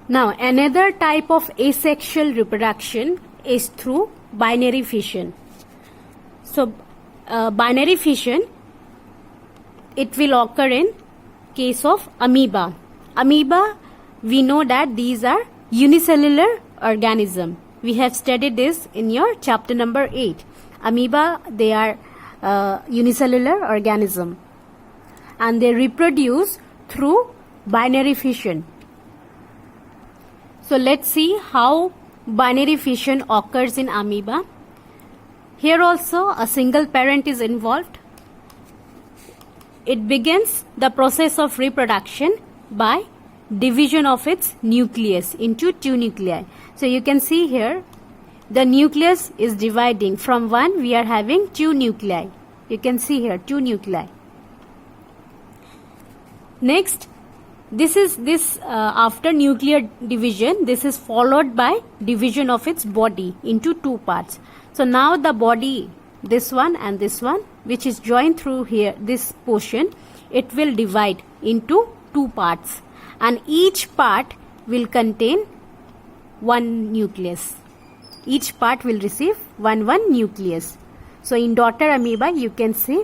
Now, another type of asexual reproduction is through binary fission. So, binary fission, it will occur in case of amoeba. Amoeba, we know that these are unicellular organism. We have studied this in your chapter number 8. Amoeba, they are unicellular organism and they reproduce through binary fission. So let's see how binary fission occurs in amoeba. Here also a single parent is involved. It begins the process of reproduction by division of its nucleus into two nuclei. So you can see here the nucleus is dividing. From one we are having two nuclei. You can see here two nuclei. Next, after nuclear division, this is followed by division of its body into two parts. So now the body, this one and this one, which is joined through here, this portion, it will divide into two parts and each part will contain one nucleus. Each part will receive one nucleus. So in daughter amoeba, you can see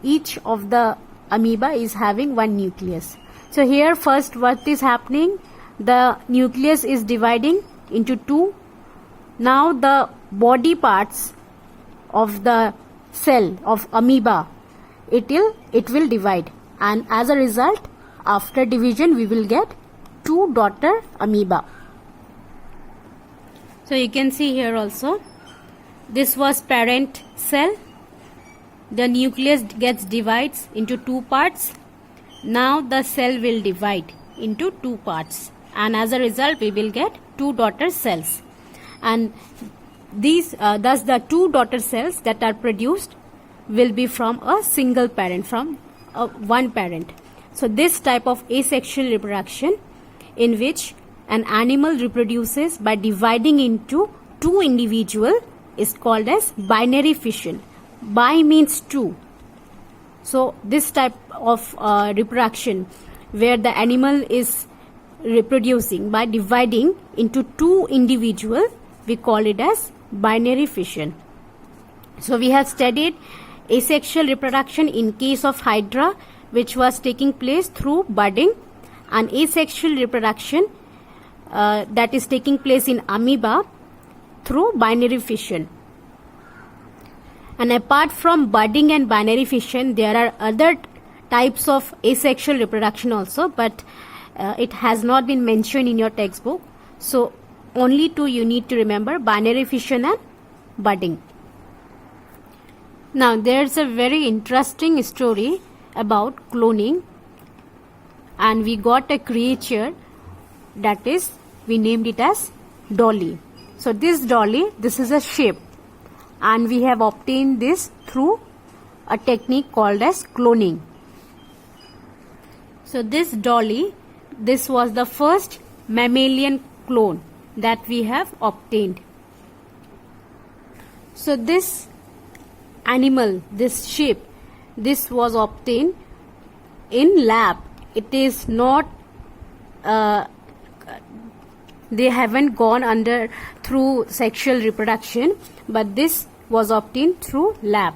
each of the amoeba is having one nucleus. So here first what is happening, the nucleus is dividing into two. Now the body parts of the cell of amoeba, it will divide, and as a result after division we will get two daughter amoeba. So you can see here also, this was parent cell. The nucleus gets divides into two parts. Now the cell will divide into two parts and as a result we will get two daughter cells. And these thus the two daughter cells that are produced will be from a single parent, from one parent. So this type of asexual reproduction, in which an animal reproduces by dividing into two individuals, is called as binary fission. Bi means two. So this type of reproduction where the animal is reproducing by dividing into two individuals, we call it as binary fission. So we have studied asexual reproduction in case of hydra, which was taking place through budding, and asexual reproduction that is taking place in amoeba through binary fission. And apart from budding and binary fission, there are other types of asexual reproduction also, but it has not been mentioned in your textbook. So only two you need to remember: binary fission and budding. Now there's a very interesting story about cloning, and we got a creature that is, we named it as Dolly. So this Dolly, this is a shape, and we have obtained this through a technique called as cloning. So this Dolly, this was the first mammalian clone that we have obtained. So this animal, this shape, this was obtained in lab. It is not they haven't gone under through sexual reproduction, but this was obtained through lab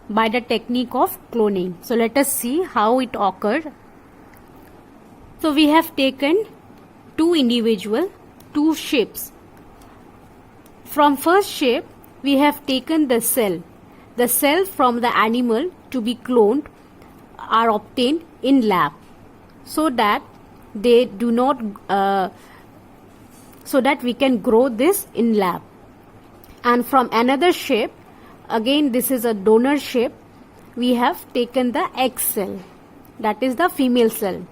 by the technique of cloning. So let us see how it occurred. So we have taken two individual, two shapes. From first shape we have taken the cell. The cell from the animal to be cloned are obtained in lab, so that they do not so that we can grow this in lab. And from another shape, again this is a donor shape, we have taken the egg cell, that is the female cell.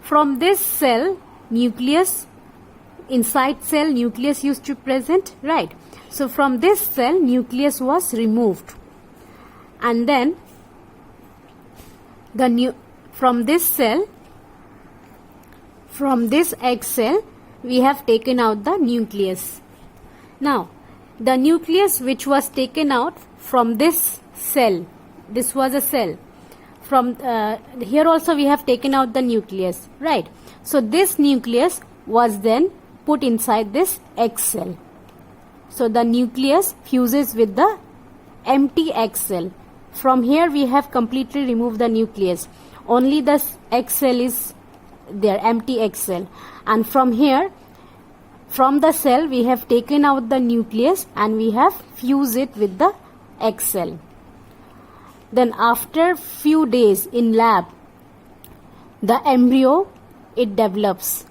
From this cell, nucleus, inside cell nucleus used to present, right? So from this cell nucleus was removed, and then from this cell, from this egg cell, we have taken out the nucleus. Now the nucleus which was taken out from this cell, this was a cell, from here also we have taken out the nucleus, right? So this nucleus was then put inside this egg cell. So the nucleus fuses with the empty egg cell. From here we have completely removed the nucleus. Only the egg cell is there, empty egg cell. And from here, from the cell we have taken out the nucleus and we have fused it with the egg cell. Then after few days in lab, the embryo, it develops.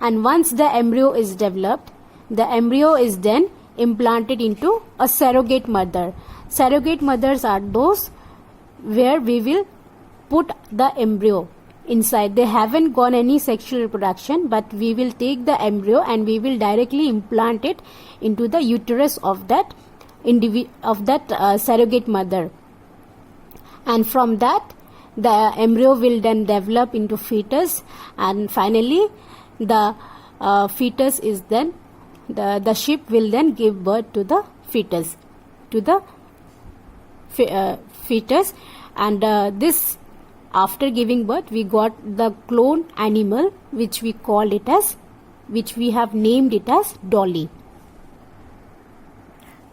And once the embryo is developed, the embryo is then implanted into a surrogate mother. Surrogate mothers are those where we will put the embryo inside. They haven't gone any sexual reproduction, but we will take the embryo and we will directly implant it into the uterus of that surrogate mother. And from that, the embryo will then develop into fetus, and finally the fetus is then the ship will then give birth to the fetus, and this, after giving birth, we got the clone animal, which we have named it as Dolly.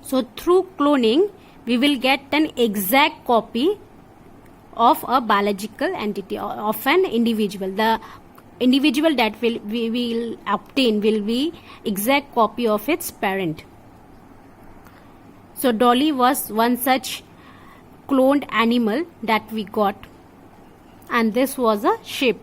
So through cloning we will get an exact copy of a biological entity, of an individual. The individual that we will obtain will be exact copy of its parent. So Dolly was one such cloned animal that we got, and this was a ship.